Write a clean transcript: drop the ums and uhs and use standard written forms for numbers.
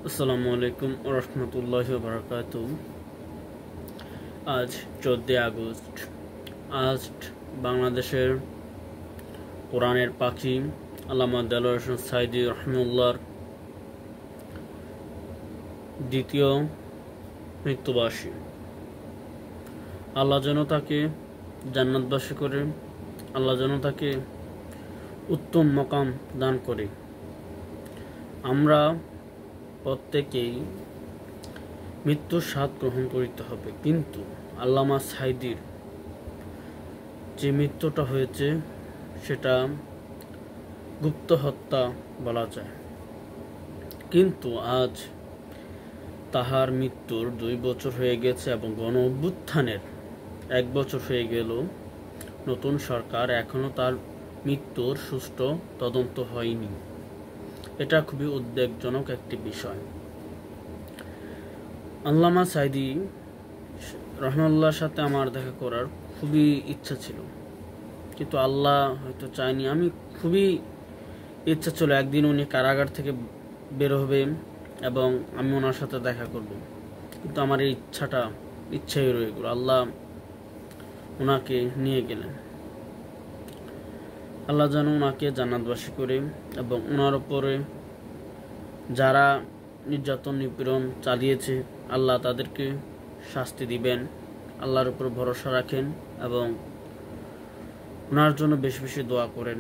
আসসালামু আলাইকুম রহমতুল্লাহি ওয়া বারাকাতুহু। আজ 14 আগস্ট। আজ বাংলাদেশের কোরআনের পাখি আল্লামা দেলোয়ার হোসেন সাঈদী রহমাতুল্লাহর দ্বিতীয় মৃত্যুবার্ষিকী। আল্লাহ যেন তাকে জান্নাতবাসী করে, আল্লাহ যেন তাকে উত্তম মাকাম দান করে। আমরা প্রত্যেকেই মৃত্যুর স্বাদ গ্রহণ করিতে হবে, কিন্তু আল্লামা সাঈদীর যে মৃত্যুটা হয়েছে সেটা গুপ্ত হত্যা বলা যায়। কিন্তু আজ তাহার মৃত্যুর 2 বছর হয়ে গেছে এবং গণ অভ্যুত্থানের 1 বছর হয়ে গেল। নতুন সরকার এখনো তার মৃত্যুর সুষ্ঠু তদন্ত হয়নি। এটা খুবই উদ্বেগজনক একটি বিষয়। আল্লামা সাঈদী রহমাতুল্লাহর সাথে আমার দেখা করার খুবই ইচ্ছা ছিল, কিন্তু আল্লাহ হয়তো চায়নি। আমি খুবই ইচ্ছা ছিল একদিন উনি কারাগার থেকে বের হবে এবং আমি ওনার সাথে দেখা করব, কিন্তু আমার এই ইচ্ছাই রয়ে গেল। আল্লাহ ওনাকে নিয়ে গেলেন। আল্লাহ যেন ওনাকে জান্নাতবাসী করে এবং ওনার উপরে যারা নির্যাতন নিপীড়ন চালিয়েছে আল্লাহ তাদেরকে শাস্তি দিবেন। আল্লাহর উপর ভরসা রাখেন এবং ওনার জন্য বেশি বেশি দোয়া করেন।